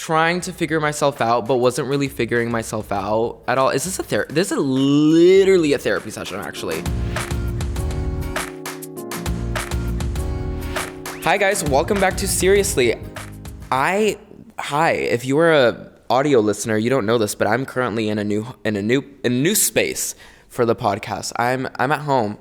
trying to figure myself out, but wasn't really figuring myself out at all. Is this a therapy? This is literally a therapy session, actually. Hi guys, welcome back to Seriously. Hi, if you are a audio listener, you don't know this, but I'm currently in a new space for the podcast. I'm at home.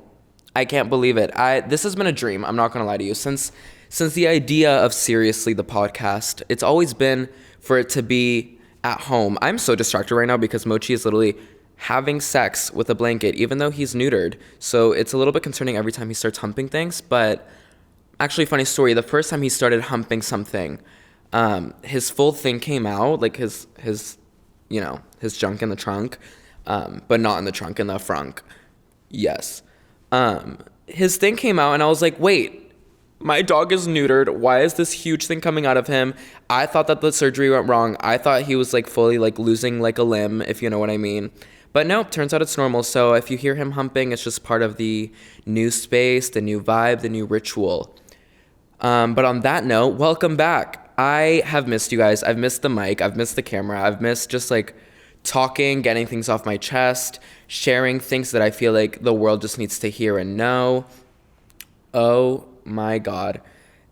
I can't believe it. This has been a dream. I'm not gonna lie to you. Since the idea of Seriously, the podcast, it's always been for it to be at home. I'm so distracted right now because Mochi is literally having sex with a blanket, even though he's neutered. So it's a little bit concerning every time he starts humping things. But actually, funny story. The first time he started humping something, his full thing came out, like his junk in the trunk, but not in the trunk, in the frunk. Yes. His thing came out and I was like, wait, my dog is neutered. Why is this huge thing coming out of him? I thought that the surgery went wrong. I thought he was like fully like losing like a limb, if you know what I mean. But no, turns out it's normal. So if you hear him humping, it's just part of the new space, the new vibe, the new ritual. But on that note, welcome back. I have missed you guys. I've missed the mic. I've missed the camera. I've missed just like talking, getting things off my chest, sharing things that I feel like the world just needs to hear and know. Oh my God.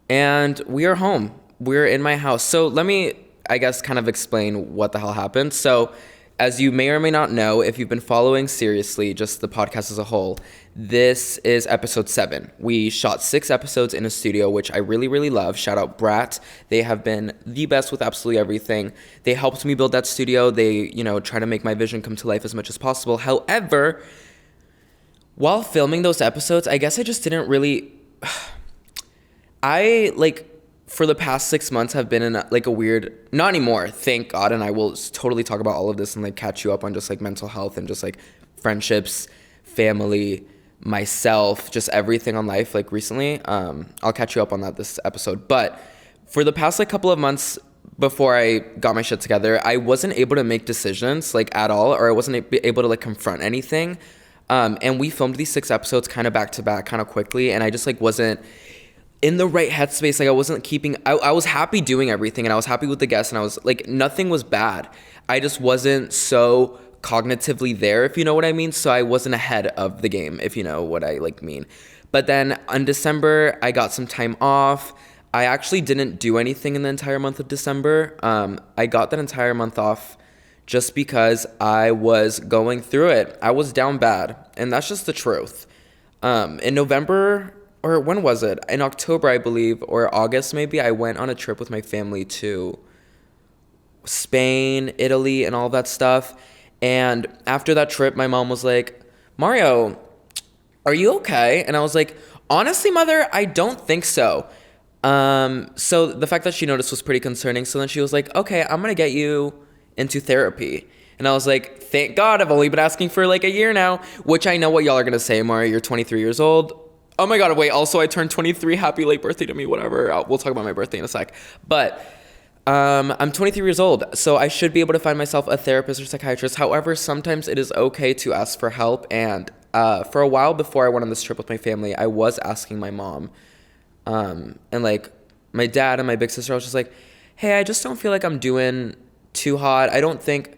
And we are home. We're in my house. So let me, I guess, kind of explain what the hell happened. So as you may or may not know, if you've been following Seriously, just the podcast as a whole, this is episode 7. We shot 6 episodes in a studio, which I really, really love. Shout out Brat. They have been the best with absolutely everything. They helped me build that studio. They, try to make my vision come to life as much as possible. However, while filming those episodes, I guess I just didn't really... for the past 6 months have been in a weird, not anymore, thank God, and I will totally talk about all of this and like catch you up on just like mental health and just like friendships, family, myself, just everything on life like recently. I'll catch you up on that this episode. But for the past couple of months before I got my shit together, I wasn't able to make decisions like at all, or I wasn't able to like confront anything. And we filmed these 6 episodes kind of back to back kind of quickly, and I just like wasn't in the right headspace. Like I wasn't keeping, I was happy doing everything and I was happy with the guests and I was like, nothing was bad. I just wasn't so cognitively there, if you know what I mean. So I wasn't ahead of the game, if you know what I mean. But then in December, I got some time off. I actually didn't do anything in the entire month of December. I got that entire month off just because I was going through it. I was down bad, and that's just the truth. In November, or when was it? In October, I believe, or August maybe, I went on a trip with my family to Spain, Italy, and all that stuff. And after that trip, my mom was like, Mario, are you okay? And I was like, honestly, Mother, I don't think so. So the fact that she noticed was pretty concerning. So then she was like, okay, I'm going to get you into therapy. And I was like, thank God, I've only been asking for like a year now, which I know what y'all are going to say, Mario, you're 23 years old. Oh my God, wait, also I turned 23. Happy late birthday to me, whatever. We'll talk about my birthday in a sec. But I'm 23 years old, so I should be able to find myself a therapist or psychiatrist. However, sometimes it is okay to ask for help. And for a while before I went on this trip with my family, I was asking my mom and like my dad and my big sister. I was just like, hey, I just don't feel like I'm doing too hot. I don't think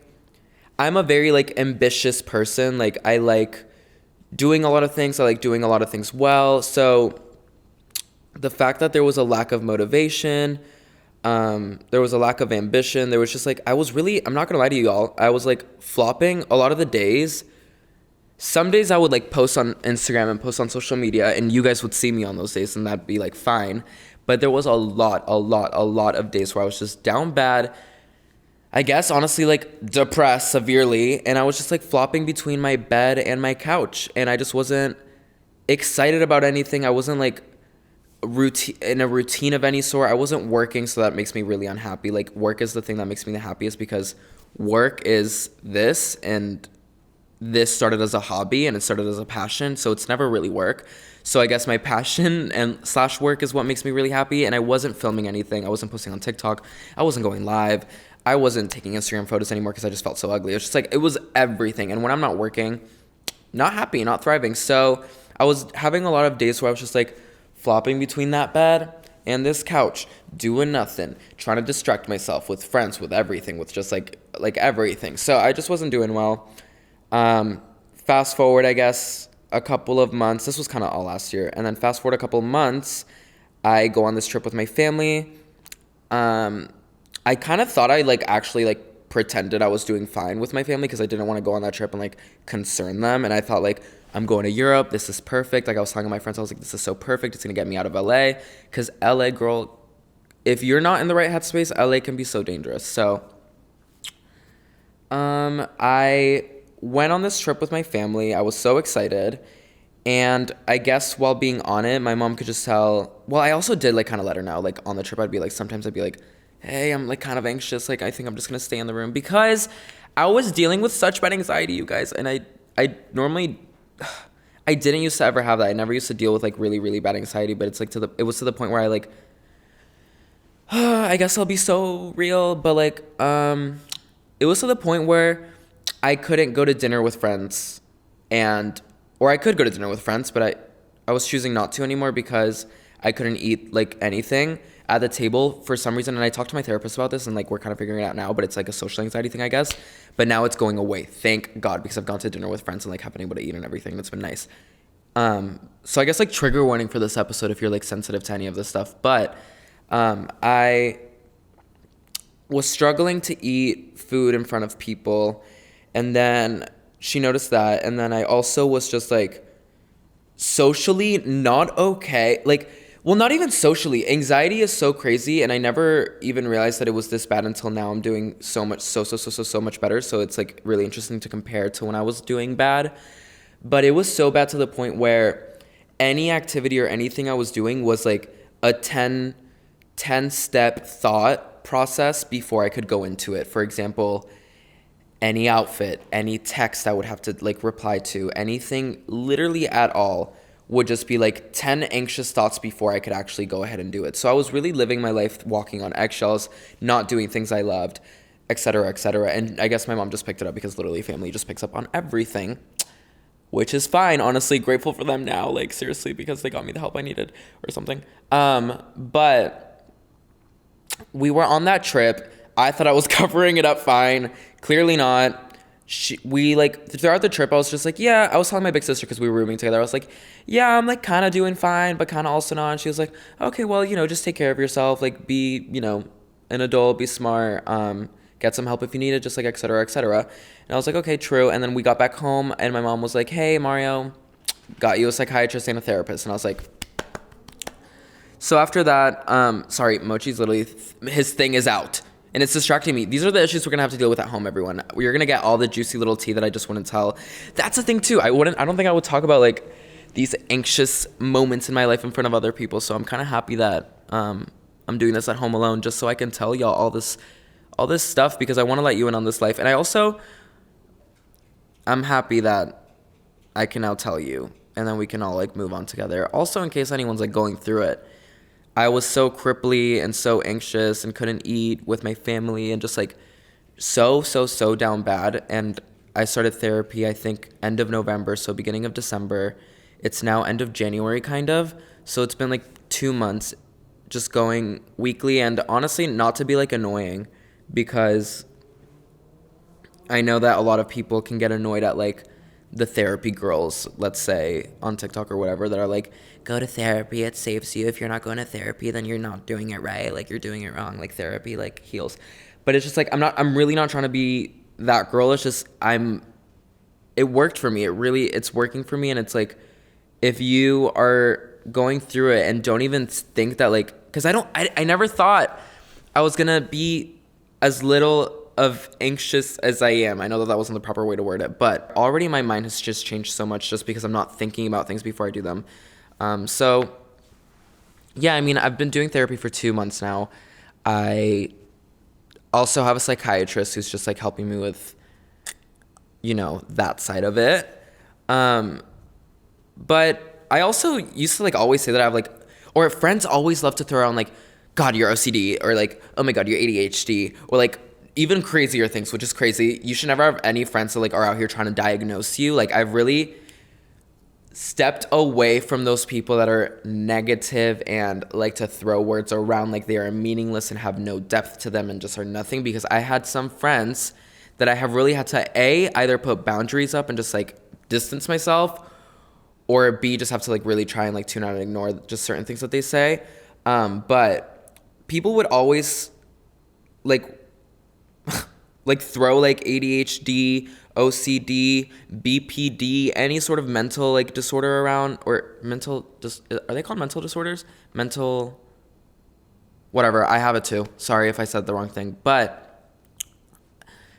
I'm a very like ambitious person. Like I like doing a lot of things. I like doing a lot of things well. So the fact that there was a lack of motivation, there was a lack of ambition, there was just like, I'm not gonna lie to you all, I was like flopping a lot of the days. Some days I would like post on Instagram and post on social media and you guys would see me on those days and that'd be like fine. But there was a lot of days where I was just down bad, I guess, honestly, like depressed severely. And I was just like flopping between my bed and my couch. And I just wasn't excited about anything. I wasn't like in a routine of any sort. I wasn't working. So that makes me really unhappy. Like work is the thing that makes me the happiest because work is this and this started as a hobby and it started as a passion. So it's never really work. So I guess my passion and / work is what makes me really happy. And I wasn't filming anything. I wasn't posting on TikTok. I wasn't going live. I wasn't taking Instagram photos anymore because I just felt so ugly. It was just like, it was everything. And when I'm not working, not happy, not thriving. So I was having a lot of days where I was just like flopping between that bed and this couch, doing nothing, trying to distract myself with friends, with everything, with just like everything. So I just wasn't doing well. Fast forward, I guess, a couple of months. This was kind of all last year. And then fast forward a couple of months, I go on this trip with my family. I kind of thought I actually pretended I was doing fine with my family because I didn't want to go on that trip and concern them. And I thought I'm going to Europe. This is perfect. I was telling my friends, I was like, this is so perfect. It's going to get me out of LA, because LA, girl, if you're not in the right headspace, LA can be so dangerous. So I went on this trip with my family. I was so excited. And I guess while being on it, my mom could just tell. Well, I also did kind of let her know. On the trip, I'd be sometimes I'd be like, hey, I'm kind of anxious. I think I'm just going to stay in the room, because I was dealing with such bad anxiety, you guys. And I normally, I didn't used to ever have that. I never used to deal with really, really bad anxiety, but it's it was to the point where I guess I'll be so real, but it was to the point where I couldn't go to dinner with friends, or I could go to dinner with friends, but I was choosing not to anymore because I couldn't eat anything at the table for some reason. And I talked to my therapist about this, and we're kind of figuring it out now, but it's a social anxiety thing, I guess. But now it's going away, thank God, because I've gone to dinner with friends and have been able to eat and everything, and it's been nice. So I guess trigger warning for this episode if you're sensitive to any of this stuff. But I was struggling to eat food in front of people, and then she noticed that, and then I also was just socially not okay. Well, not even socially. Anxiety is so crazy, and I never even realized that it was this bad until now. I'm doing so much better. So it's really interesting to compare to when I was doing bad. But it was so bad to the point where any activity or anything I was doing was a 10-step thought process before I could go into it. For example, any outfit, any text I would have to reply to, anything literally at all would just be 10 anxious thoughts before I could actually go ahead and do it. So I was really living my life walking on eggshells, not doing things I loved, etc., etc. And I guess my mom just picked it up, because literally family just picks up on everything, which is fine. Honestly, grateful for them now, seriously, because they got me the help I needed or something. But we were on that trip. I thought I was covering it up fine. Clearly not. We throughout the trip, I was just yeah, I was telling my big sister, because we were rooming together. I was yeah, I'm kind of doing fine, but kind of also not. And she was okay, well, just take care of yourself. Be, an adult, be smart. Get some help if you need it, just et cetera, et cetera. And I was okay, true. And then we got back home, and my mom was hey, Mario, got you a psychiatrist and a therapist. And I was so after that, sorry, Mochi's literally, his thing is out. And it's distracting me. These are the issues we're gonna have to deal with at home, everyone. You're gonna get all the juicy little tea that I just wouldn't tell. That's the thing too. I don't think I would talk about these anxious moments in my life in front of other people. So I'm kind of happy that I'm doing this at home alone, just so I can tell y'all all this stuff, because I want to let you in on this life. And I'm happy that I can now tell you, and then we can all move on together. Also, in case anyone's going through it. I was so cripply and so anxious and couldn't eat with my family, and just so down bad. And I started therapy, I think, end of November, so beginning of December. It's now end of January, kind of. So it's been 2 months just going weekly, and honestly, not to be annoying, because I know that a lot of people can get annoyed at the therapy girls, let's say, on TikTok or whatever, that are go to therapy, it saves you. If you're not going to therapy, then you're not doing it right. You're doing it wrong. Therapy heals. But it's just I'm really not trying to be that girl. It's just it worked for me. It's working for me. And it's if you are going through it and don't even think that because I never thought I was gonna be as little of anxious as I am. I know that wasn't the proper way to word it, but already my mind has just changed so much, just because I'm not thinking about things before I do them. So yeah, I mean, I've been doing therapy for 2 months now. I also have a psychiatrist who's just helping me with, that side of it. But I also used to always say that I have or friends always love to throw around God, you're OCD, or oh my God, you're ADHD, or even crazier things, which is crazy. You should never have any friends that are out here trying to diagnose you. I've really stepped away from those people that are negative and like to throw words around like they are meaningless and have no depth to them and just are nothing, because I had some friends that I have really had to either put boundaries up and just like distance myself, or B, just have to like really try and like tune out and ignore just certain things that they say. But people would always like like throw like ADHD, OCD, BPD, any sort of mental like disorder around, or are they called mental disorders? Mental, whatever. I have it too. Sorry if I said the wrong thing, but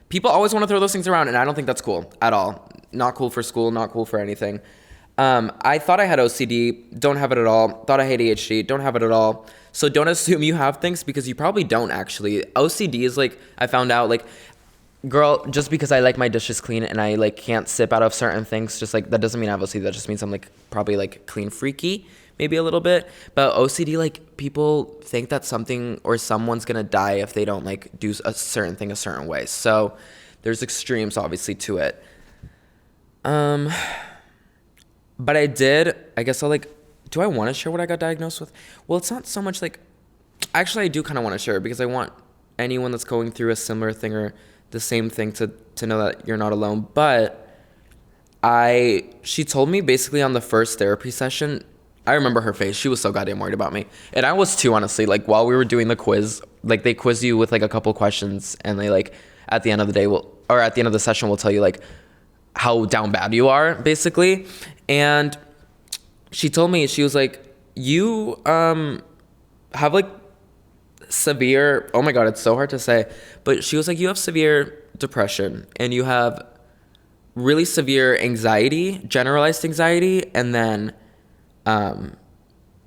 people always want to throw those things around, and I don't think that's cool at all. Not cool for school, not cool for anything. I thought I had OCD, don't have it at all. Thought I had ADHD, don't have it at all. So don't assume you have things, because you probably don't actually. OCD is like, I found out like, girl, just because I like my dishes clean and I like can't sip out of certain things, just like that doesn't mean I have OCD. That just means I'm like probably like clean freaky, maybe a little bit. But OCD, like people think that something or someone's gonna die if they don't like do a certain thing a certain way. So there's extremes obviously to it. But I guess I'll like, do I want to share what I got diagnosed with? Well, it's not so much like, actually I do kind of want to share, because I want anyone that's going through a similar thing or the same thing to know that you're not alone. But she told me basically on the first therapy session, I remember her face. She was so goddamn worried about me. And I was too, honestly. Like while we were doing the quiz, like they quiz you with like a couple questions, and they like at the end of the day at the end of the session will tell you like how down bad you are, basically. And she told me, she was like, you have like severe, oh my God, it's so hard to say, but she was like, you have severe depression, and you have really severe anxiety, generalized anxiety, and then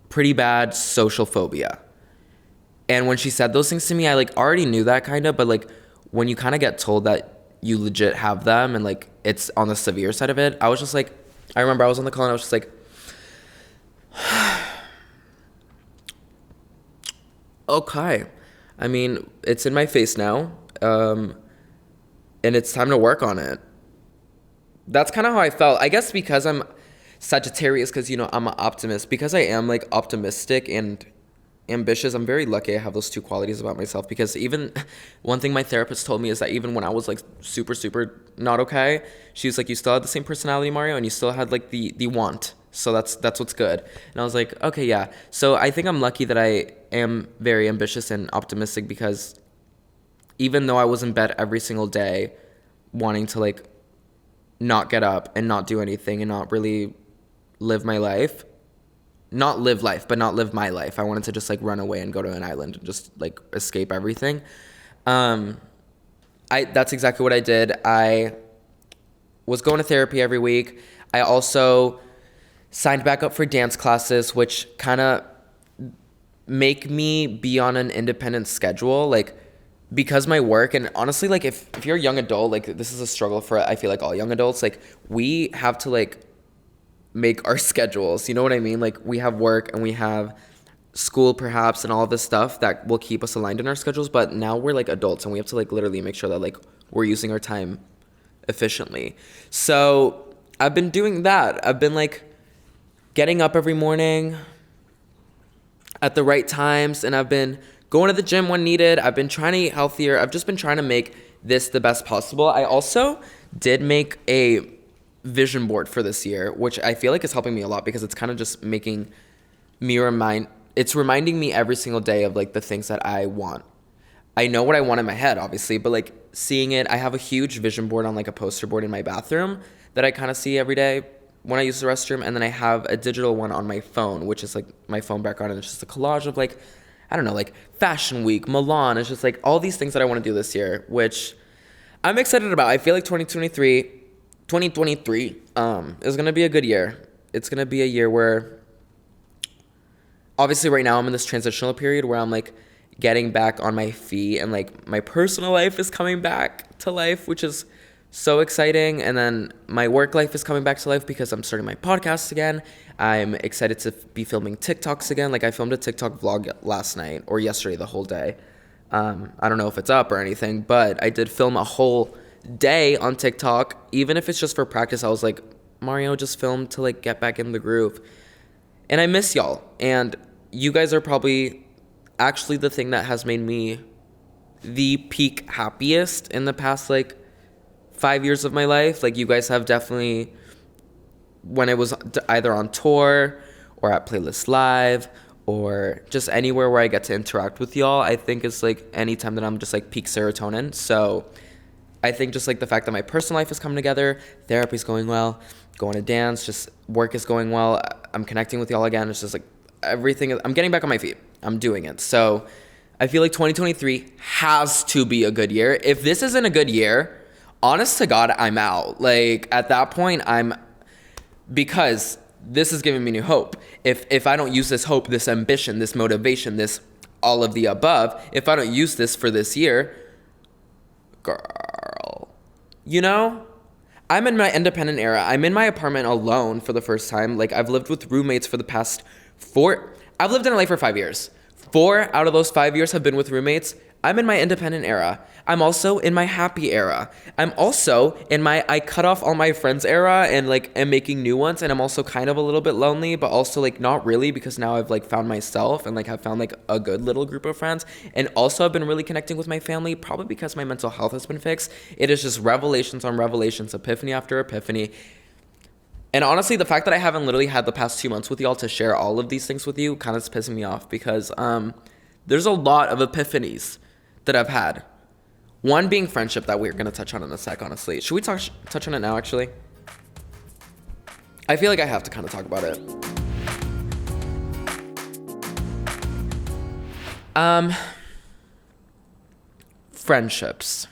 pretty bad social phobia. And when she said those things to me, I like already knew that kind of, but like when you kind of get told that you legit have them and like it's on the severe side of it, I was just like, I remember I was on the call and I was just like, okay. I mean, it's in my face now, and it's time to work on it. That's kind of how I felt. I guess because I'm Sagittarius, because, you know, I'm an optimist. Because I am, like, optimistic and ambitious, I'm very lucky I have those two qualities about myself. Because even one thing my therapist told me is that even when I was, like, super, super not okay, she was like, you still had the same personality, Mario, and you still had, like, the want. So that's what's good. And I was like, okay, yeah. So I think I'm lucky that I am very ambitious and optimistic, because even though I was in bed every single day wanting to like not get up and not do anything and not really live my life, not live life, but not live my life. I wanted to just like run away and go to an island and just like escape everything. That's exactly what I did. I was going to therapy every week. I also signed back up for dance classes, which kind of make me be on an independent schedule, like because my work, and honestly, like if you're a young adult, like this is a struggle for, I feel like, all young adults, like we have to like make our schedules, you know what I mean? Like we have work and we have school perhaps and all of this stuff that will keep us aligned in our schedules, but now we're like adults and we have to like literally make sure that like we're using our time efficiently. So I've been doing that. I've been like getting up every morning at the right times, and I've been going to the gym when needed. I've been trying to eat healthier. I've just been trying to make this the best possible. I also did make a vision board for this year, which I feel like is helping me a lot, because it's kind of just making me reminding me every single day of like the things that I want. I know what I want in my head, obviously, but like seeing it, I have a huge vision board on like a poster board in my bathroom that I kind of see every day when I use the restroom, and then I have a digital one on my phone, which is like my phone background, and it's just a collage of like, I don't know, like Fashion Week, Milan. It's just like all these things that I want to do this year, which I'm excited about. I feel like 2023 is going to be a good year. It's going to be a year where, obviously right now I'm in this transitional period where I'm like getting back on my feet, and like my personal life is coming back to life, which is so exciting. And then my work life is coming back to life because I'm starting my podcast again. I'm excited to be filming TikToks again. Like I filmed a TikTok vlog last night or yesterday, the whole day. I don't know if it's up or anything, but I did film a whole day on TikTok. Even if it's just for practice, I was like, Mario just filmed to like get back in the groove. And I miss y'all. And you guys are probably actually the thing that has made me the peak happiest in the past like 5 years of my life. Like you guys have definitely, when I was either on tour or at Playlist Live or just anywhere where I get to interact with y'all, I think it's like anytime that I'm just like peak serotonin. So I think just like the fact that my personal life is coming together, therapy's going well, going to dance, just work is going well, I'm connecting with y'all again. It's just like everything, I'm getting back on my feet. I'm doing it. So I feel like 2023 has to be a good year. If this isn't a good year, honest to God, I'm out. Like at that point, because this is giving me new hope. If I don't use this hope, this ambition, this motivation, this all of the above, if I don't use this for this year, girl, you know, I'm in my independent era. I'm in my apartment alone for the first time. Like I've lived with roommates for the past I've lived in LA for 5 years. 4 out of those 5 years have been with roommates. I'm in my independent era. I'm also in my happy era. I'm also in my I cut off all my friends era and like am making new ones, and I'm also kind of a little bit lonely, but also like not really, because now I've like found myself and like have found like a good little group of friends. And also I've been really connecting with my family, probably because my mental health has been fixed. It is just revelations on revelations, epiphany after epiphany. And honestly, the fact that I haven't literally had the past 2 months with y'all to share all of these things with you kind of is pissing me off, because there's a lot of epiphanies that I've had. One being friendship that we're going to touch on in a sec, honestly. Should we touch on it now, actually? I feel like I have to kind of talk about it. Friendships.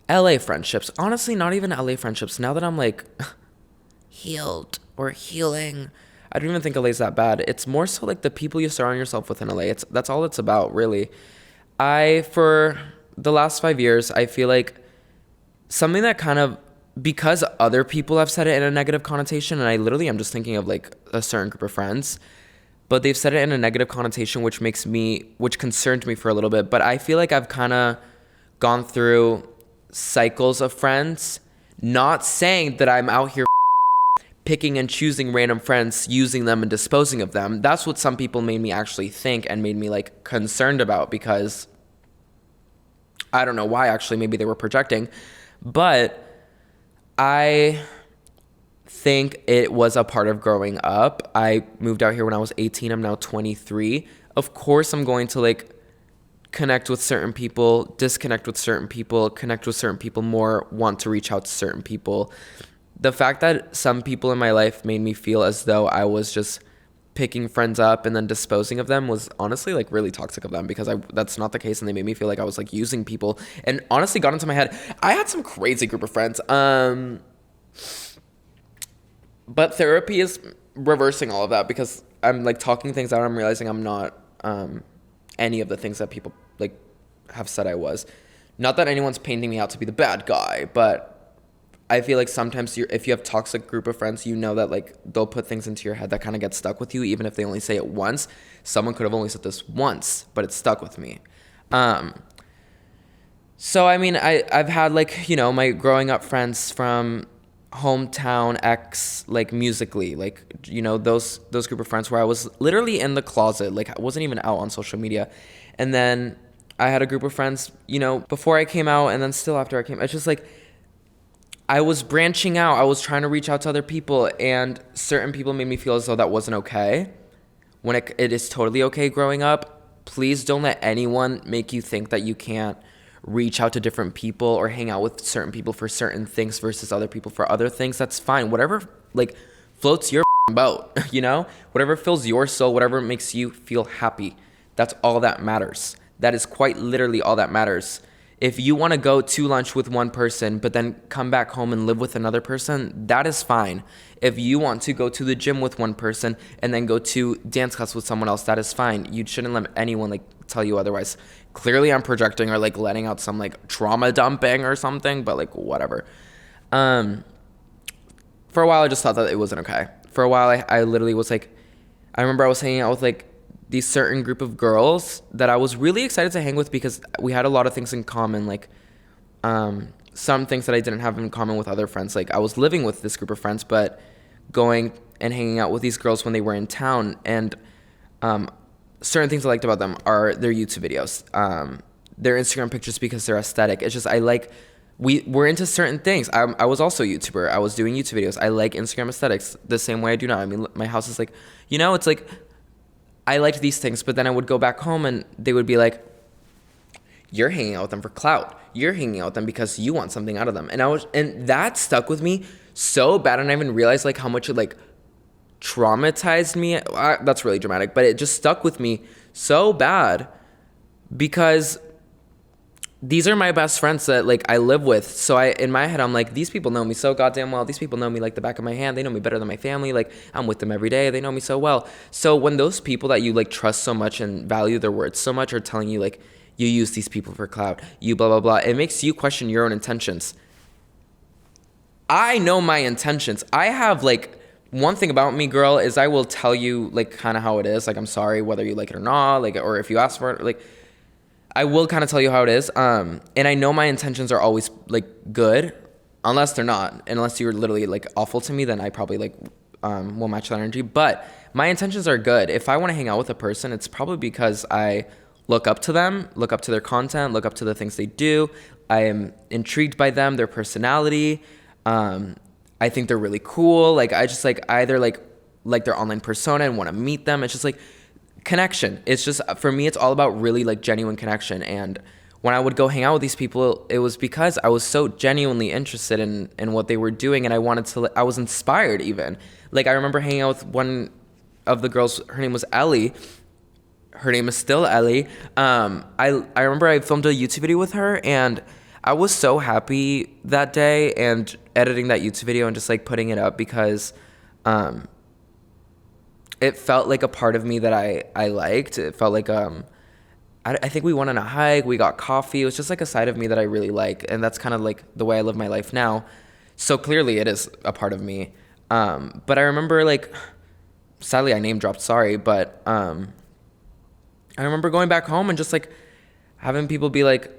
LA friendships. Honestly, not even LA friendships. Now that I'm like healed or healing, I don't even think LA's that bad. It's more so like the people you surround yourself with in LA. That's all it's about, really. For the last 5 years, I feel like something that kind of, because other people have said it in a negative connotation, and I literally am just thinking of like a certain group of friends, but they've said it in a negative connotation, which concerned me for a little bit. But I feel like I've kind of gone through cycles of friends, not saying that I'm out here picking and choosing random friends, using them and disposing of them. That's what some people made me actually think and made me like concerned about, because I don't know why, actually, maybe they were projecting, but I think it was a part of growing up. I moved out here when I was 18. I'm now 23. Of course, I'm going to like connect with certain people, disconnect with certain people, connect with certain people more, want to reach out to certain people. The fact that some people in my life made me feel as though I was just picking friends up and then disposing of them was honestly like really toxic of them, because that's not the case, and they made me feel like I was like using people, and honestly got into my head. I had some crazy group of friends, but therapy is reversing all of that, because I'm like talking things out. I'm realizing I'm not any of the things that people like have said I was. Not that anyone's painting me out to be the bad guy, but I feel like sometimes if you have toxic group of friends, you know that like they'll put things into your head that kind of get stuck with you, even if they only say it once. Someone could have only said this once, but it stuck with me. So I mean, I've had like, you know, my growing up friends from hometown X, like musically, like, you know, those group of friends where I was literally in the closet, like I wasn't even out on social media. And then I had a group of friends, you know, before I came out, and then still after I came. It's just like I was branching out. I was trying to reach out to other people, and certain people made me feel as though that wasn't okay, when it is totally okay growing up. Please don't let anyone make you think that you can't reach out to different people or hang out with certain people for certain things versus other people for other things. That's fine. Whatever like floats your boat, you know? Whatever fills your soul, whatever makes you feel happy. That's all that matters. That is quite literally all that matters. If you want to go to lunch with one person, but then come back home and live with another person, that is fine. If you want to go to the gym with one person and then go to dance class with someone else, that is fine. You shouldn't let anyone like tell you otherwise. Clearly I'm projecting or like letting out some like trauma dumping or something, but like whatever. For a while I just thought that it wasn't okay. For a while I literally was like, I remember I was hanging out with like these certain group of girls that I was really excited to hang with, because we had a lot of things in common. Like some things that I didn't have in common with other friends. Like I was living with this group of friends, but going and hanging out with these girls when they were in town. And certain things I liked about them are their YouTube videos, their Instagram pictures because they're aesthetic. It's just we're into certain things. I was also a YouTuber. I was doing YouTube videos. I like Instagram aesthetics the same way I do now. I mean, my house is like, it's like I liked these things, but then I would go back home and they would be like, you're hanging out with them for clout. You're hanging out with them because you want something out of them. And that stuck with me so bad. And I even realized like how much it like traumatized me. That's really dramatic, but it just stuck with me so bad because these are my best friends that like I live with. So in my head, I'm like, these people know me so goddamn well. These people know me like the back of my hand. They know me better than my family. Like I'm with them every day. They know me so well. So when those people that you like trust so much and value their words so much are telling you like, you use these people for clout, you blah, blah, blah, it makes you question your own intentions. I know my intentions. I have like, one thing about me, girl, is I will tell you like kind of how it is. Like, I'm sorry, whether you like it or not, like, or if you ask for it, like, I will kind of tell you how it is. And I know my intentions are always like good, unless they're not. Unless you're literally like awful to me, then I probably like will match that energy. But my intentions are good. If I want to hang out with a person, it's probably because I look up to them, look up to their content, look up to the things they do. I am intrigued by them, their personality. I think they're really cool. Like I just like either like their online persona and want to meet them. It's just like connection. It's just, for me, it's all about really like genuine connection. And when I would go hang out with these people, it was because I was so genuinely interested in what they were doing. And I was inspired even. Like I remember hanging out with one of the girls, her name was Ellie. Her name is still Ellie. I remember I filmed a YouTube video with her and I was so happy that day and editing that YouTube video and just like putting it up because it felt like a part of me that I liked. It felt like I think we went on a hike, we got coffee. It was just like a side of me that I really like, and that's kind of like the way I live my life now. So clearly it is a part of me. But I remember like, sadly I name dropped, sorry, but I remember going back home and just like having people be like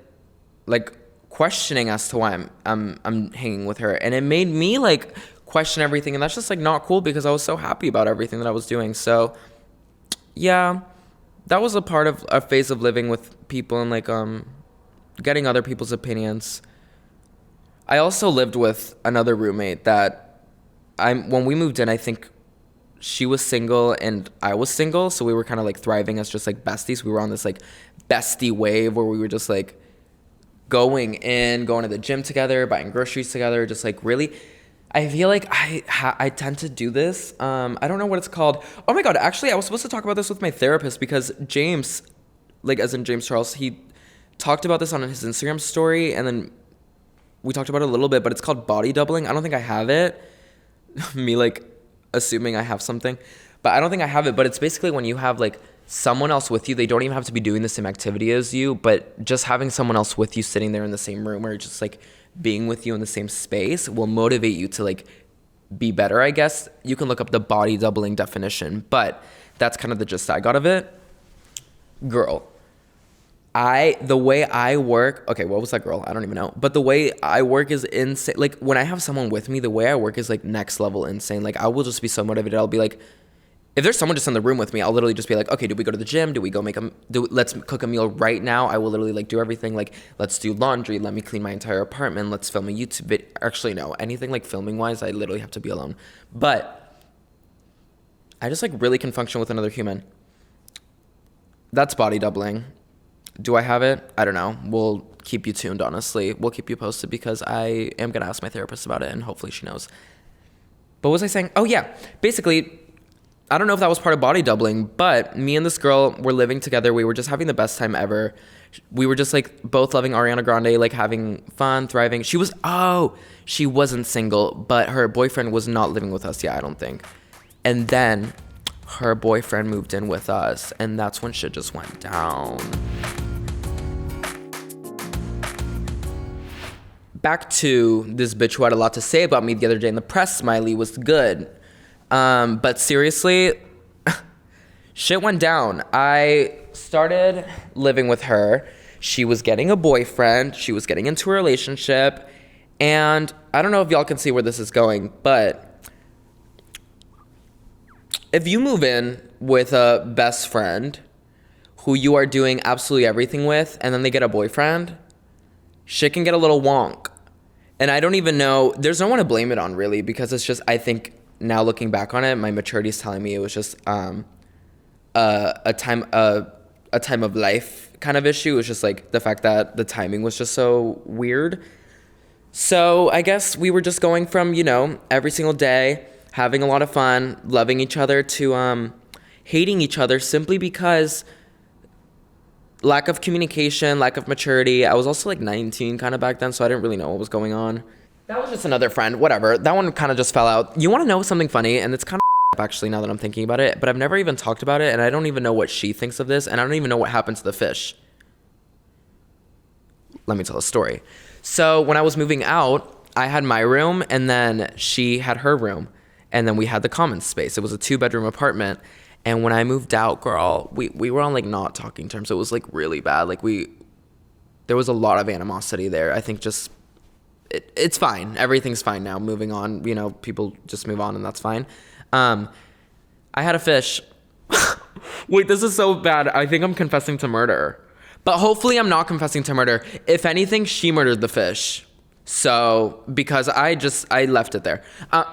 questioning as to why I'm hanging with her, and it made me like question everything, and that's just like not cool because I was so happy about everything that I was doing. So yeah, that was a part of a phase of living with people and like getting other people's opinions. I also lived with another roommate that when we moved in, I think she was single and I was single, so we were kind of like thriving as just like besties. We were on this like bestie wave where we were just like going to the gym together, buying groceries together, just like really. I feel like I tend to do this. I don't know what it's called. Oh my God, actually I was supposed to talk about this with my therapist because James, like as in James Charles, he talked about this on his Instagram story and then we talked about it a little bit, but it's called body doubling. I don't think I have it. Me like assuming I have something, but I don't think I have it. But it's basically when you have like someone else with you, they don't even have to be doing the same activity as you, but just having someone else with you sitting there in the same room or just like being with you in the same space will motivate you to like be better, I guess. You can look up the body doubling definition, but that's kind of the gist I got of it. Girl, the way I work, okay, what was that, girl? I don't even know. But the way I work is insane. Like when I have someone with me, the way I work is like next level insane. Like I will just be so motivated. I'll be like, if there's someone just in the room with me, I'll literally just be like, okay, do we go to the gym? Do we go let's cook a meal right now? I will literally like do everything. Like let's do laundry. Let me clean my entire apartment. Let's film a YouTube video. Actually, no, anything like filming wise, I literally have to be alone. But I just like really can function with another human. That's body doubling. Do I have it? I don't know. We'll keep you tuned, honestly. We'll keep you posted because I am going to ask my therapist about it and hopefully she knows. But what was I saying? Oh, yeah. Basically, I don't know if that was part of body doubling, but me and this girl were living together. We were just having the best time ever. We were just like both loving Ariana Grande, like having fun, thriving. She wasn't single, but her boyfriend was not living with us. Yeah, I don't think. And then her boyfriend moved in with us, and that's when shit just went down. Back to this bitch who had a lot to say about me the other day in the press. Smiley was good. But seriously, shit went down. I started living with her. She was getting a boyfriend. She was getting into a relationship. And I don't know if y'all can see where this is going, but if you move in with a best friend who you are doing absolutely everything with, and then they get a boyfriend, shit can get a little wonk. And I don't even know, there's no one to blame it on really, because it's just, I think now looking back on it, my maturity is telling me it was just a time of life kind of issue. It was just like the fact that the timing was just so weird. So I guess we were just going from, every single day, having a lot of fun, loving each other, to hating each other simply because lack of communication, lack of maturity. I was also like 19 kind of back then, so I didn't really know what was going on. That was just another friend, whatever. That one kind of just fell out. You want to know something funny? And it's kind of actually now that I'm thinking about it, but I've never even talked about it, and I don't even know what she thinks of this, and I don't even know what happened to the fish. Let me tell a story. So when I was moving out, I had my room, and then she had her room, and then we had the common space. It was a 2-bedroom apartment, and when I moved out, girl, we were on like not talking terms. It was like really bad. Like there was a lot of animosity there. I think just it's fine. Everything's fine now. Moving on, people just move on, and that's fine. I had a fish. Wait, this is so bad. I think I'm confessing to murder. But hopefully I'm not confessing to murder. If anything, she murdered the fish. So, because I left it there.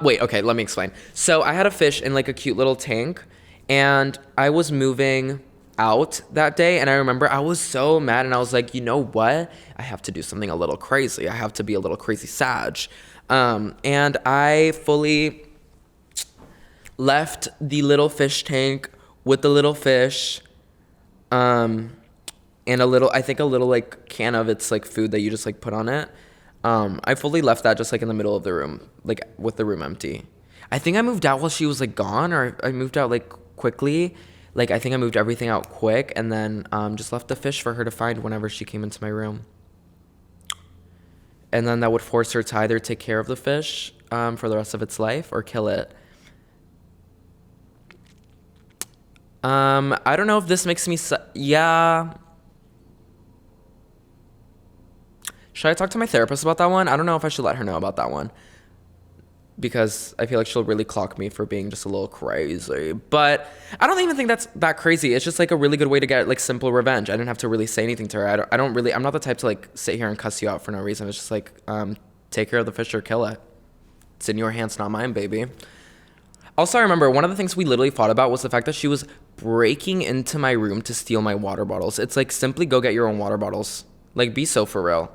Wait, okay, let me explain. So I had a fish in like a cute little tank, and I was moving out that day, and I remember I was so mad, and I was like, you know what? I have to do something a little crazy. I have to be a little crazy Sag. And I fully left the little fish tank with the little fish, and a little like can of its like food that you just like put on it. I fully left that just like in the middle of the room, like with the room empty. I think I moved out while she was like gone, or I moved out like quickly. Like I think I moved everything out quick, and then just left the fish for her to find whenever she came into my room. And then that would force her to either take care of the fish for the rest of its life or kill it. I don't know if this makes me yeah. Should I talk to my therapist about that one? I don't know if I should let her know about that one, because I feel like she'll really clock me for being just a little crazy. But I don't even think that's that crazy. It's just like a really good way to get like simple revenge. I didn't have to really say anything to her. I'm not the type to like sit here and cuss you out for no reason. It's just like, take care of the fish or kill it. It's in your hands, not mine, baby. Also, I remember one of the things we literally fought about was the fact that she was breaking into my room to steal my water bottles. It's like, simply go get your own water bottles. Like, be so for real.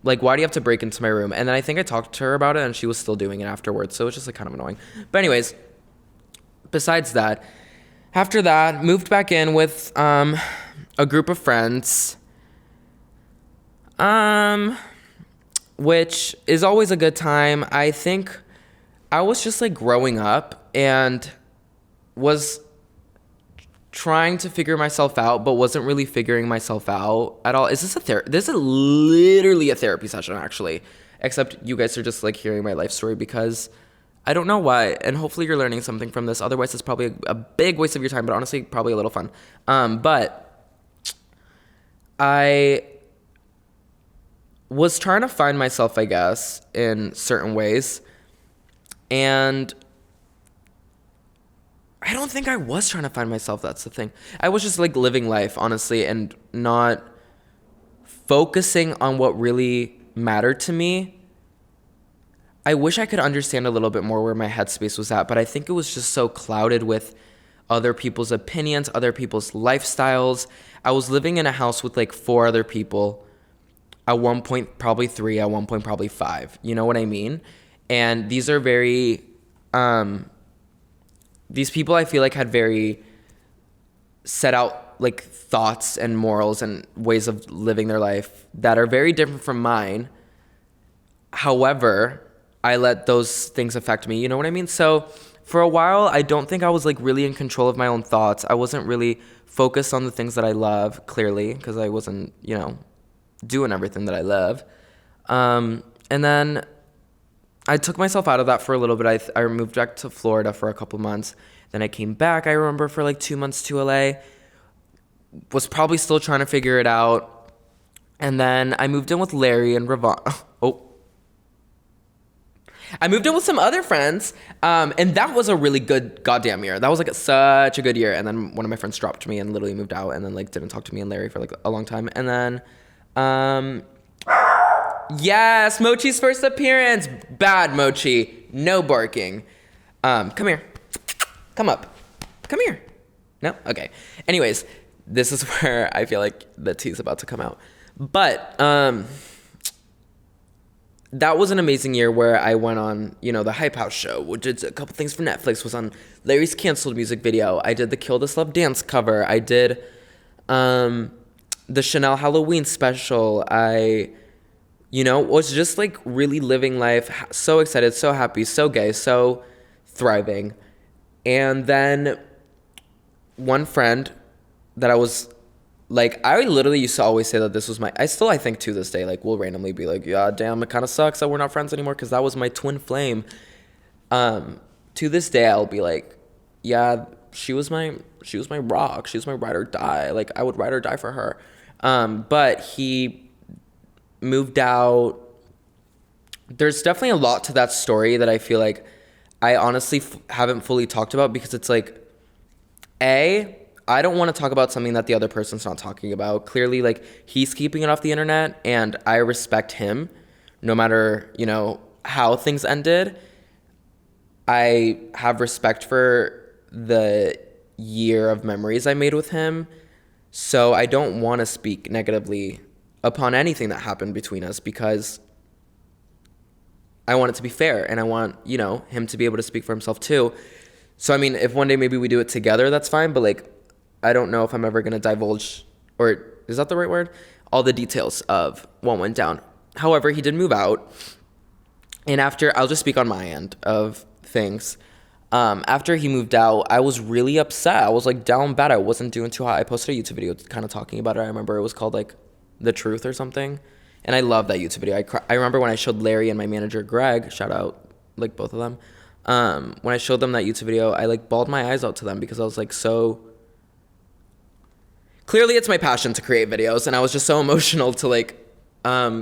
Like, why do you have to break into my room? And then I think I talked to her about it, and she was still doing it afterwards. So it's just like kind of annoying. But anyways, besides that, after that, moved back in with a group of friends, which is always a good time. I think I was just like growing up and was trying to figure myself out, but wasn't really figuring myself out at all. Is this this is literally a therapy session, actually, except you guys are just like hearing my life story, because I don't know why, and hopefully you're learning something from this. Otherwise, it's probably a big waste of your time, but honestly, probably a little fun. But I was trying to find myself, I guess, in certain ways, and I don't think I was trying to find myself. That's the thing. I was just like living life, honestly, and not focusing on what really mattered to me. I wish I could understand a little bit more where my headspace was at, but I think it was just so clouded with other people's opinions, other people's lifestyles. I was living in a house with like 4 other people. At one point, probably 3. At one point, probably 5. You know what I mean? And these are very... these people I feel like had very set out like thoughts and morals and ways of living their life that are very different from mine. However, I let those things affect me. You know what I mean? So for a while, I don't think I was like really in control of my own thoughts. I wasn't really focused on the things that I love, clearly, because I wasn't, doing everything that I love. And then I took myself out of that for a little bit. I moved back to Florida for a couple months. Then I came back, I remember, for like 2 months to LA. Was probably still trying to figure it out. And then I moved in with Larry and Ravon. Oh, I moved in with some other friends, and that was a really good goddamn year. That was like such a good year. And then one of my friends dropped me and literally moved out, and then like didn't talk to me and Larry for like a long time. And then, yes, Mochi's first appearance. Bad Mochi, no barking. Come here, come up, come here. No, okay. Anyways, this is where I feel like the tea's about to come out, but that was an amazing year where I went on, the Hype House show, which did a couple things for Netflix, was on Larry's canceled music video. I did the Kill This Love dance cover. I did the Chanel Halloween special. I, was just like really living life, so excited, so happy, so gay, so thriving. And then one friend that I was like, I literally used to always say that this was I think to this day, like, we'll randomly be like, yeah, damn, it kind of sucks that we're not friends anymore, because that was my twin flame. To this day, I'll be like, yeah, she was my rock. She was my ride or die. Like, I would ride or die for her. But he moved out. There's definitely a lot to that story that I feel like I honestly haven't fully talked about, because it's like, I don't want to talk about something that the other person's not talking about. Clearly, like, he's keeping it off the internet, and I respect him no matter, how things ended. I have respect for the year of memories I made with him, so I don't want to speak negatively upon anything that happened between us, because I want it to be fair, and I want, him to be able to speak for himself too. So, I mean, if one day maybe we do it together, that's fine, but, like, I don't know if I'm ever going to divulge, or is that the right word? All the details of what went down. However, he did move out. And I'll just speak on my end of things. After he moved out, I was really upset. I was like down bad. I wasn't doing too hot. I posted a YouTube video kind of talking about it. I remember it was called like The Truth or something. And I love that YouTube video. I remember when I showed Larry and my manager Greg, shout out like both of them. When I showed them that YouTube video, I like bawled my eyes out to them, because I was like so... Clearly, it's my passion to create videos, and I was just so emotional to like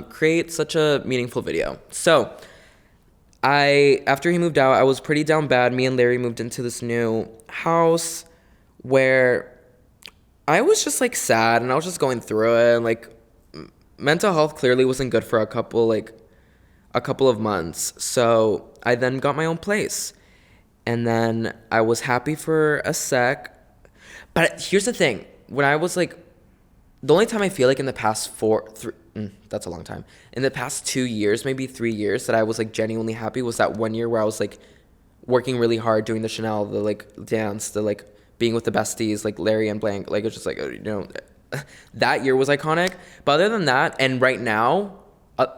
create such a meaningful video. So, after he moved out, I was pretty down bad. Me and Larry moved into this new house where I was just like sad, and I was just going through it, and like mental health clearly wasn't good for a couple of months. So I then got my own place, and then I was happy for a sec. But here's the thing. When I was like, the only time I feel like in the past that's a long time. In the past 2 years, maybe 3 years, that I was like genuinely happy was that 1 year where I was like working really hard, doing the Chanel, the like dance, the like being with the besties, like Larry and Blank. Like, it's just like, that year was iconic. But other than that, and right now,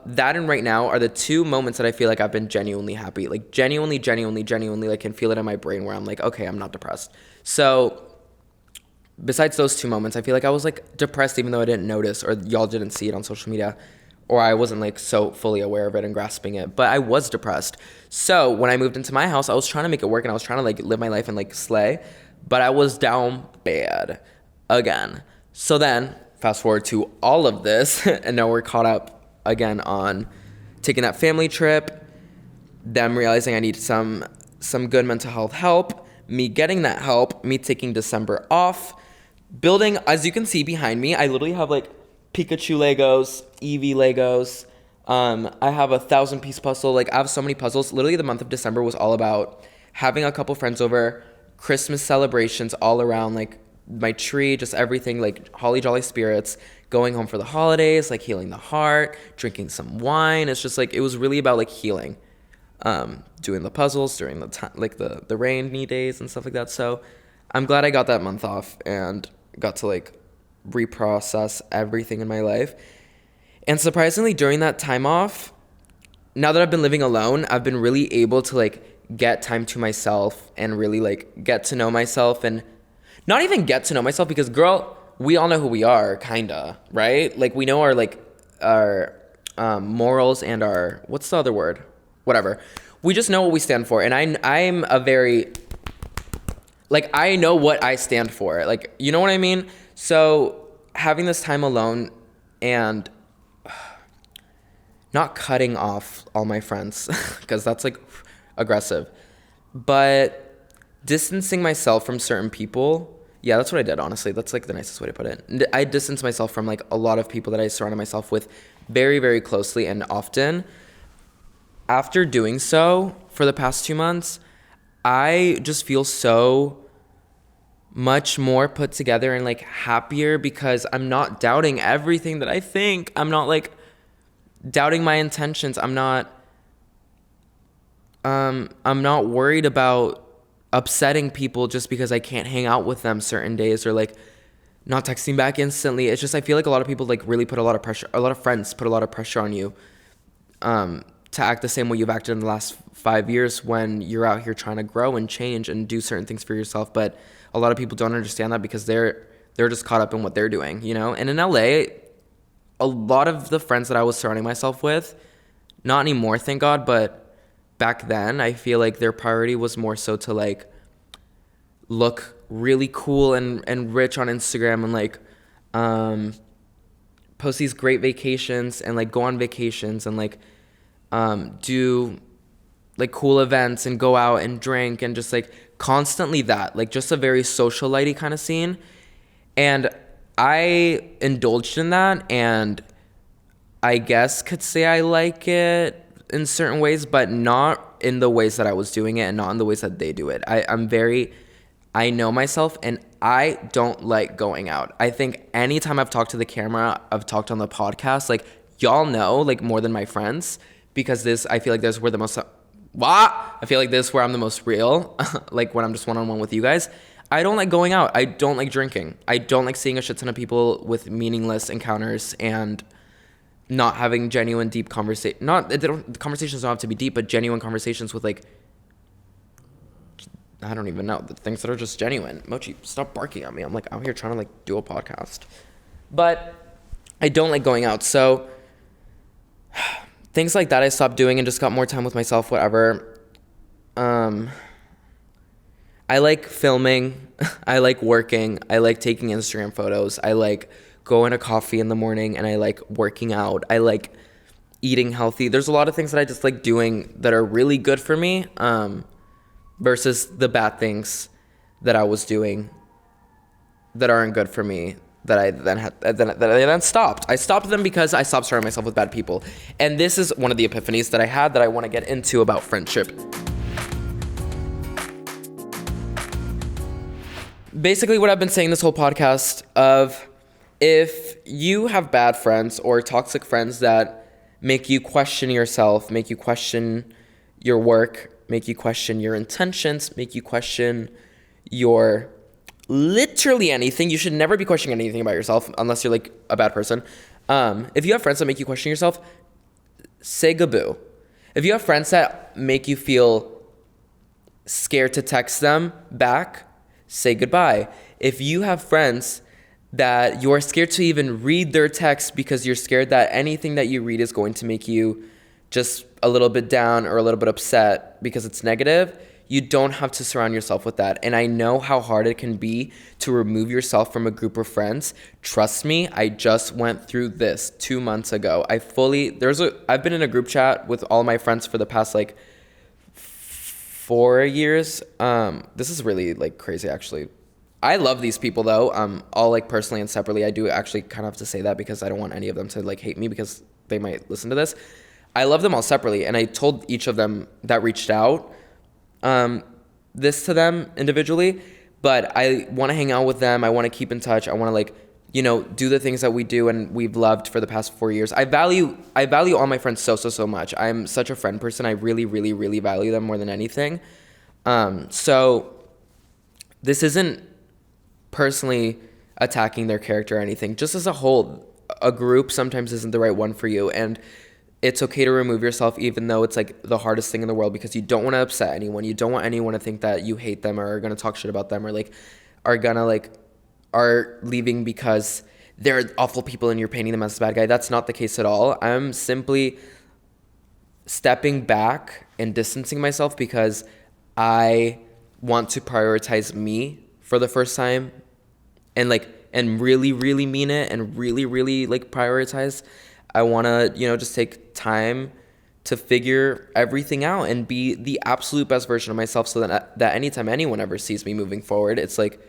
that and right now are the two moments that I feel like I've been genuinely happy. Like genuinely, like can feel it in my brain where I'm like, okay, I'm not depressed. So... besides those two moments, I feel like I was like depressed even though I didn't notice, or y'all didn't see it on social media, or I wasn't like so fully aware of it and grasping it, but I was depressed. So when I moved into my house, I was trying to make it work, and I was trying to like live my life and like slay, but I was down bad again. So then fast forward to all of this, and now we're caught up again on taking that family trip, them realizing I need some good mental health help, me getting that help, me taking December off, building, as you can see behind me, I literally have like Pikachu Legos, Eevee Legos. I have 1,000-piece puzzle. Like, I have so many puzzles. Literally, the month of December was all about having a couple friends over, Christmas celebrations all around, like my tree, just everything, like holly jolly spirits, going home for the holidays, like healing the heart, drinking some wine. It's just like, it was really about like healing, doing the puzzles during the time, like the rainy days and stuff like that. So I'm glad I got that month off and got to like reprocess everything in my life. And surprisingly, during that time off, now that I've been living alone, I've been really able to like get time to myself and really like get to know myself, and not even get to know myself, because girl, we all know who we are, kinda, right? Like, we know our morals and our, what's the other word? Whatever. We just know what we stand for. And I'm a very, like, I know what I stand for. Like, you know what I mean? So having this time alone and not cutting off all my friends because that's like aggressive, but distancing myself from certain people. Yeah, that's what I did, honestly. That's like the nicest way to put it. I distanced myself from like a lot of people that I surrounded myself with very, very closely and often. After doing so for the past 2 months, I just feel so much more put together and like happier because I'm not doubting everything that I think. I'm not like doubting my intentions. I'm not worried about upsetting people just because I can't hang out with them certain days or like not texting back instantly. It's just I feel like a lot of people like really put a lot of pressure. A lot of friends put a lot of pressure on you to act the same way you've acted in the last 5 years when you're out here trying to grow and change and do certain things for yourself. But a lot of people don't understand that because they're just caught up in what they're doing, you know? And in LA, a lot of the friends that I was surrounding myself with, not anymore, thank God, but back then, I feel like their priority was more so to like look really cool and rich on Instagram and like post these great vacations and like go on vacations and like do like cool events and go out and drink and just like constantly that, like just a very socialite kind of scene. And I indulged in that and I guess could say I like it in certain ways, but not in the ways that I was doing it and not in the ways that they do it. I know myself and I don't like going out. I think anytime I've talked to the camera, I've talked on the podcast, like y'all know, like more than my friends, because I feel like this is where the most, I feel like this is where I'm the most real, like when I'm just one-on-one with you guys. I don't like going out. I don't like drinking. I don't like seeing a shit ton of people with meaningless encounters and not having genuine, deep conversation. The conversations don't have to be deep, but genuine conversations with like, I don't even know, the things that are just genuine. Mochi, stop barking at me. I'm like out here trying to like do a podcast. But I don't like going out. So things like that I stopped doing and just got more time with myself, whatever. I like filming. I like working. I like taking Instagram photos. I like going to coffee in the morning and I like working out. I like eating healthy. There's a lot of things that I just like doing that are really good for me versus the bad things that I was doing that aren't good for me that I then stopped. I stopped them because I stopped surrounding myself with bad people. And this is one of the epiphanies that I had that I want to get into about friendship. Basically what I've been saying this whole podcast of if you have bad friends or toxic friends that make you question yourself, make you question your work, make you question your intentions, make you question your literally anything. You should never be questioning anything about yourself unless you're like a bad person. If you have friends that make you question yourself, say gaboo. If you have friends that make you feel scared to text them back, say goodbye. If you have friends that you're scared to even read their text because you're scared that anything that you read is going to make you just a little bit down or a little bit upset because it's negative, you don't have to surround yourself with that. And I know how hard it can be to remove yourself from a group of friends. Trust me, I just went through this 2 months ago. I've been in a group chat with all my friends for the past like 4 years. This is really like crazy actually. I love these people though, all like personally and separately. I do actually kind of have to say that because I don't want any of them to like hate me because they might listen to this. I love them all separately, and I told each of them that reached out this to them individually, but I want to hang out with them. I want to keep in touch. I want to like, do the things that we do and we've loved for the past 4 years. I value all my friends so much. I'm such a friend person. I really, really, really value them more than anything. So this isn't personally attacking their character or anything. Just as a whole, a group sometimes isn't the right one for you, and it's okay to remove yourself even though it's like the hardest thing in the world because you don't want to upset anyone. You don't want anyone to think that you hate them or are going to talk shit about them or like are leaving because they're awful people and you're painting them as a bad guy. That's not the case at all. I'm simply stepping back and distancing myself because I want to prioritize me for the first time and really, really mean it and really, really like prioritize. I want to, just take time to figure everything out and be the absolute best version of myself, so that anytime anyone ever sees me moving forward, it's like,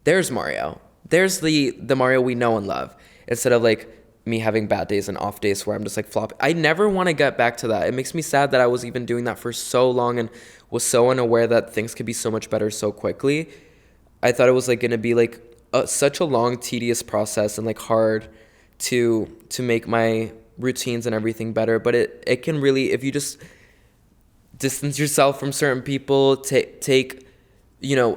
there's Mario. There's the Mario we know and love, instead of like me having bad days and off days where I'm just like flopping. I never want to get back to that. It makes me sad that I was even doing that for so long and was so unaware that things could be so much better so quickly. I thought it was like going to be like such a long, tedious process and like hard to make my routines and everything better. But it can really, if you just distance yourself from certain people, take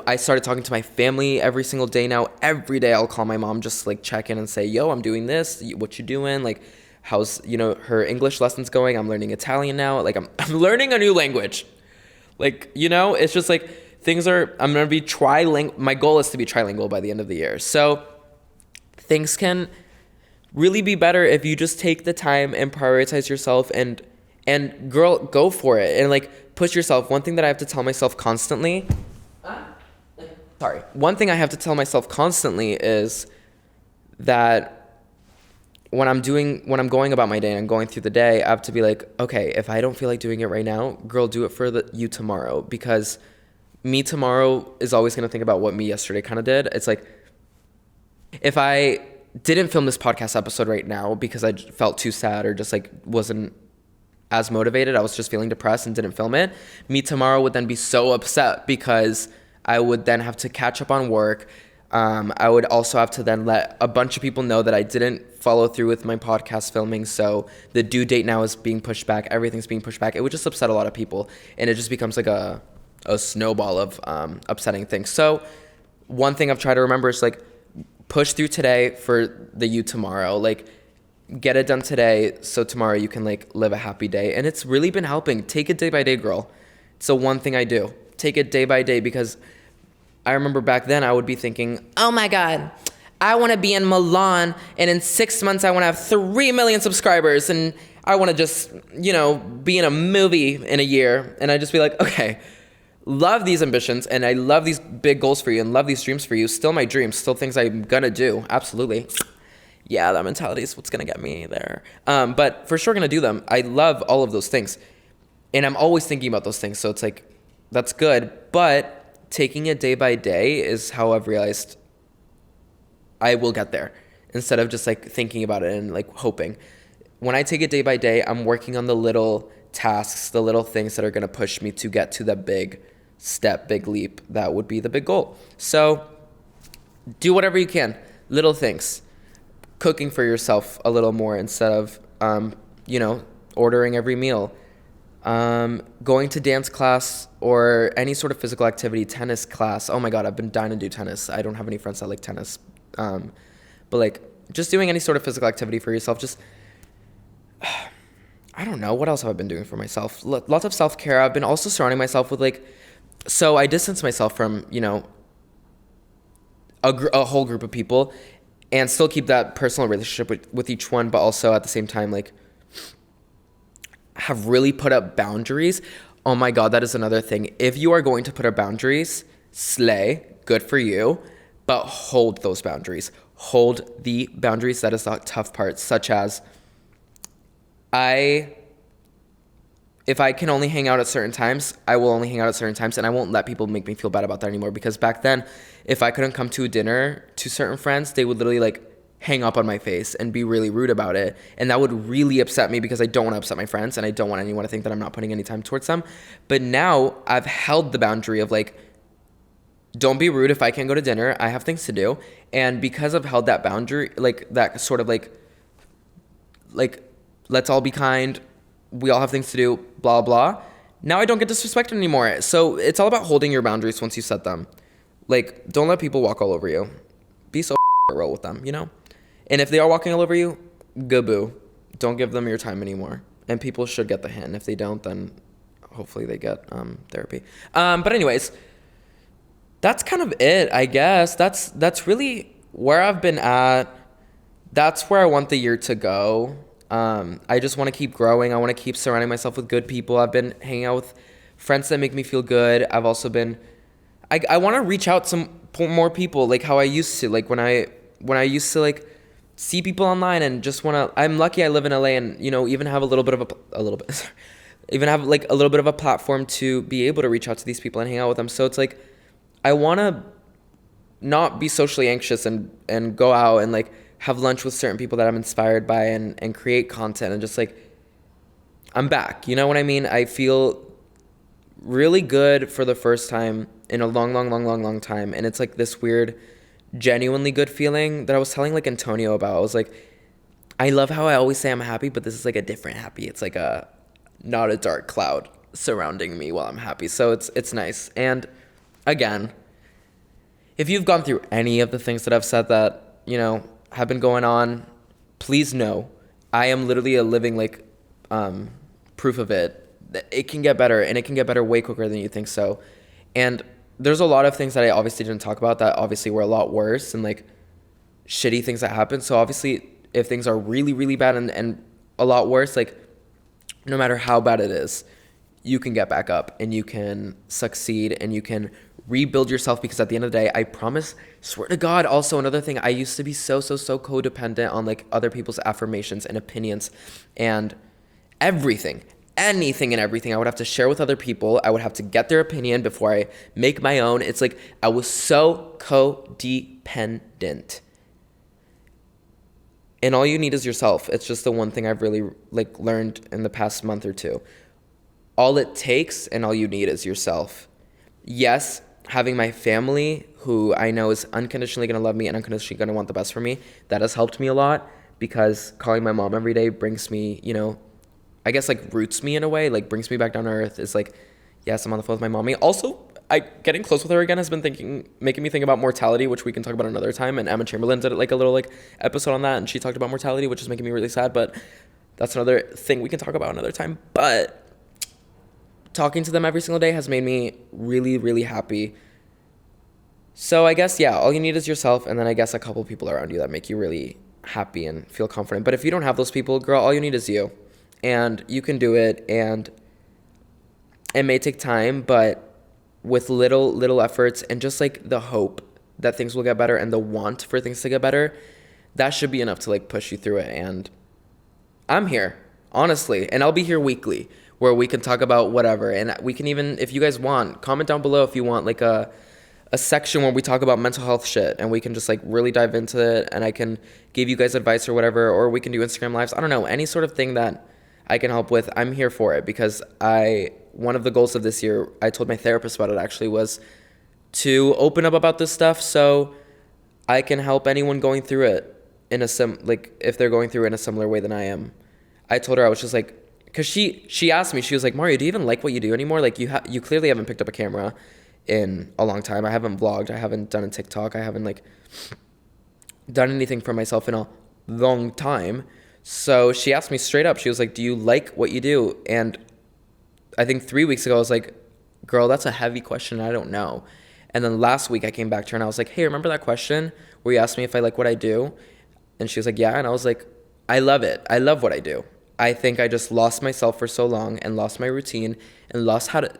I started talking to my family every single day now. Every day I'll call my mom, just like check in and say, yo, I'm doing this. What you doing? Like, how's, her English lessons going? I'm learning Italian now. Like, I'm learning a new language. Like, it's just like I'm going to be trilingual. My goal is to be trilingual by the end of the year. So things can really be better if you just take the time and prioritize yourself and girl, go for it. And like, push yourself. One thing that I have to tell myself constantly, one thing I have to tell myself constantly is that when I'm going about my day and I'm going through the day, I have to be like, okay, if I don't feel like doing it right now, girl, do it for you tomorrow, because me tomorrow is always going to think about what me yesterday kind of did. It's like, if I didn't film this podcast episode right now because I felt too sad or just like wasn't as motivated, I was just feeling depressed and didn't film it, me tomorrow would then be so upset because I would then have to catch up on work. I would also have to then let a bunch of people know that I didn't follow through with my podcast filming. So the due date now is being pushed back. Everything's being pushed back. It would just upset a lot of people. And it just becomes like a snowball of upsetting things. So one thing I've tried to remember is like, push through today for the you tomorrow. Like, get it done today so tomorrow you can like live a happy day. And it's really been helping. Take it day by day, girl. It's the one thing I do. Take it day by day, because I remember back then I would be thinking, oh my God, I want to be in Milan, and in 6 months I want to have 3 million subscribers, and I want to just, be in a movie in a year. And I'd just be like, okay, love these ambitions, and I love these big goals for you and love these dreams for you. Still my dreams, still things I'm going to do. Absolutely. Yeah, that mentality is what's going to get me there. But for sure going to do them. I love all of those things. And I'm always thinking about those things. So it's like, that's good. But taking it day by day is how I've realized I will get there, instead of just like thinking about it and like hoping. When I take it day by day, I'm working on the little tasks, the little things that are going to push me to get to the big step, big leap. That would be the big goal. So do whatever you can. Little things. Cooking for yourself a little more instead of, ordering every meal. Going to dance class or any sort of physical activity, tennis class. Oh my God, I've been dying to do tennis. I don't have any friends that like tennis. But like, just doing any sort of physical activity for yourself. Just, I don't know. What else have I been doing for myself? Lots of self-care. I've been also surrounding myself with like, so I distance myself from, a whole group of people, and still keep that personal relationship with each one, but also at the same time, like, have really put up boundaries. Oh my God, that is another thing. If you are going to put up boundaries, slay, good for you, but hold those boundaries. Hold the boundaries. That is the tough part, such as if I can only hang out at certain times, I will only hang out at certain times, and I won't let people make me feel bad about that anymore. Because back then, if I couldn't come to a dinner to certain friends, they would literally like hang up on my face and be really rude about it. And that would really upset me, because I don't want to upset my friends and I don't want anyone to think that I'm not putting any time towards them. But now I've held the boundary of like, don't be rude if I can't go to dinner. I have things to do. And because I've held that boundary, like that sort of like let's all be kind. We all have things to do, blah, blah. Now I don't get disrespected anymore. So it's all about holding your boundaries once you set them. Like, don't let people walk all over you. Be so real with them, And if they are walking all over you, go-boo. Don't give them your time anymore. And people should get the hint. If they don't, then hopefully they get therapy. But anyways, that's kind of it, I guess. That's really where I've been at. That's where I want the year to go. I just want to keep growing. I want to keep surrounding myself with good people. I've been hanging out with friends that make me feel good. I've also been, I want to reach out to more people, like how I used to, like when I used to like see people online and just want to. I'm lucky I live in LA and, even have a little bit of a little bit, even have like a little bit of a platform to be able to reach out to these people and hang out with them. So it's like, I want to not be socially anxious and go out and like have lunch with certain people that I'm inspired by and create content and just like, I'm back. You know what I mean? I feel really good for the first time in a long time. And it's like this weird, genuinely good feeling that I was telling like Antonio about. I was like, I love how I always say I'm happy, but this is like a different happy. It's like not a dark cloud surrounding me while I'm happy. So it's nice. And again, if you've gone through any of the things that I've said that, have been going on, please know I am literally a living like proof of it. It can get better, and it can get better way quicker than you think so. And there's a lot of things that I obviously didn't talk about that obviously were a lot worse and like shitty things that happened. So obviously if things are really, really bad and a lot worse, like no matter how bad it is, you can get back up and you can succeed and you can rebuild yourself, because at the end of the day, I promise, swear to God, also another thing, I used to be so codependent on like other people's affirmations and opinions and anything and everything I would have to share with other people. I would have to get their opinion before I make my own. It's like I was so codependent. And all you need is yourself. It's just the one thing I've really like learned in the past month or two. All it takes and all you need is yourself. Yes, having my family, who I know is unconditionally going to love me and unconditionally going to want the best for me, that has helped me a lot, because calling my mom every day brings me, I guess like roots me in a way, like brings me back down to earth. It's like, yes, I'm on the phone with my mommy. Also, getting close with her again has been making me think about mortality, which we can talk about another time. And Emma Chamberlain did like a little like episode on that, and she talked about mortality, which is making me really sad. But that's another thing we can talk about another time. But talking to them every single day has made me really, really happy. So I guess, yeah, all you need is yourself, and then I guess a couple people around you that make you really happy and feel confident. But if you don't have those people, girl, all you need is you. And you can do it, and it may take time, but with little efforts and just like the hope that things will get better and the want for things to get better, that should be enough to like push you through it. And I'm here, honestly, and I'll be here weekly where we can talk about whatever. And we can even, if you guys want, comment down below if you want like a section where we talk about mental health shit, and we can just like really dive into it, and I can give you guys advice or whatever, or we can do Instagram lives. I don't know, any sort of thing that I can help with. I'm here for it, because one of the goals of this year, I told my therapist about it actually, was to open up about this stuff so I can help anyone going through it in if they're going through it in a similar way than I am. I told her, I was just like, because she asked me, she was like, Mario, do you even like what you do anymore? Like you clearly haven't picked up a camera in a long time. I haven't vlogged. I haven't done a TikTok. I haven't like done anything for myself in a long time. So she asked me straight up, she was like, do you like what you do? And I think 3 weeks ago, I was like, girl, that's a heavy question. I don't know. And then last week I came back to her and I was like, hey, remember that question where you asked me if I like what I do? And she was like, yeah. And I was like, I love it. I love what I do. I think I just lost myself for so long and lost my routine and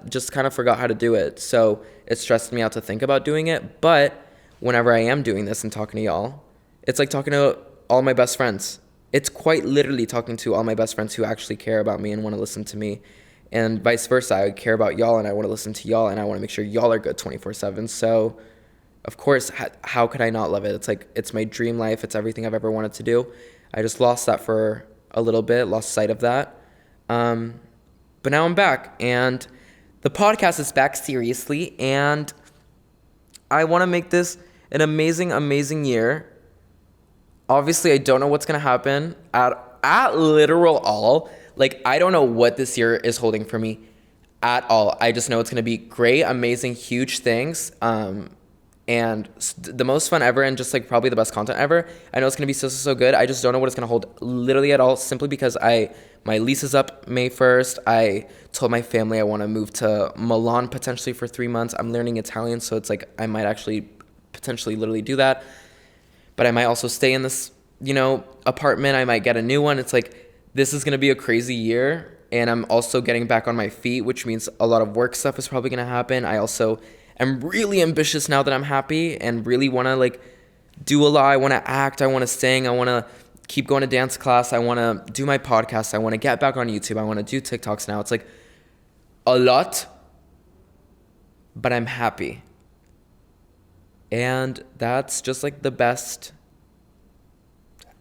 just kind of forgot how to do it. So it stressed me out to think about doing it. But whenever I am doing this and talking to y'all, it's like talking to all my best friends. It's quite literally talking to all my best friends who actually care about me and want to listen to me, and vice versa. I care about y'all and I want to listen to y'all, and I want to make sure y'all are good 24/7. So of course, how could I not love it? It's like, it's my dream life. It's everything I've ever wanted to do. I just lost that for a little bit, lost sight of that. But now I'm back, and the podcast is back seriously, and I want to make this an amazing year. Obviously, I don't know what's going to happen at literal all. Like, I don't know what this year is holding for me at all. I just know it's going to be great, amazing, huge things. And the most fun ever, and just like probably the best content ever. I know it's going to be so good. I just don't know what it's going to hold literally at all, simply because my lease is up May 1st. I told my family I want to move to Milan potentially for 3 months. I'm learning Italian, so it's like I might actually potentially literally do that. But I might also stay in this, apartment. I might get a new one. It's like, this is going to be a crazy year. And I'm also getting back on my feet, which means a lot of work stuff is probably going to happen. I also am really ambitious now that I'm happy, and really want to do a lot. I want to act. I want to sing. I want to keep going to dance class. I want to do my podcast. I want to get back on YouTube. I want to do TikToks now. It's like a lot, but I'm happy. And that's just like the best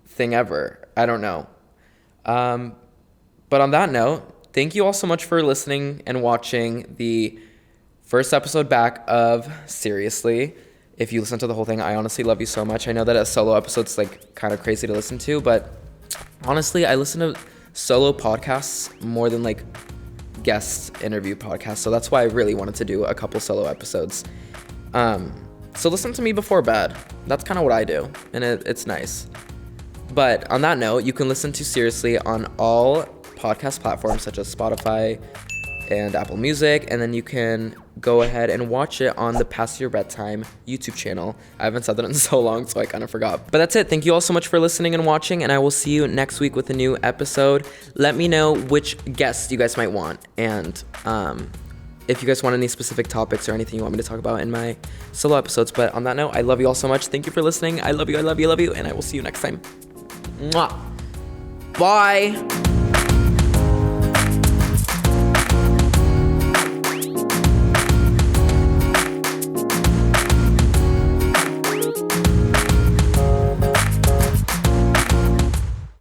thing ever. I don't know. But on that note, thank you all so much for listening and watching the first episode back of Seriously. If you listen to the whole thing, I honestly love you so much. I know that a solo episode's like kind of crazy to listen to, but honestly, I listen to solo podcasts more than like guest interview podcasts. So that's why I really wanted to do a couple solo episodes. So listen to me before bed. That's kind of what I do, and it's nice. But on that note, you can listen to Seriously on all podcast platforms such as Spotify and Apple Music, and then you can go ahead and watch it on the Past Your Bedtime YouTube channel. I haven't said that in so long, so I kind of forgot. But that's it. Thank you all so much for listening and watching, and I will see you next week with a new episode. Let me know which guests you guys might want, and if you guys want any specific topics or anything you want me to talk about in my solo episodes. But on that note, I love you all so much. Thank you for listening. I love you, I love you, I love you, and I will see you next time. Mwah. Bye.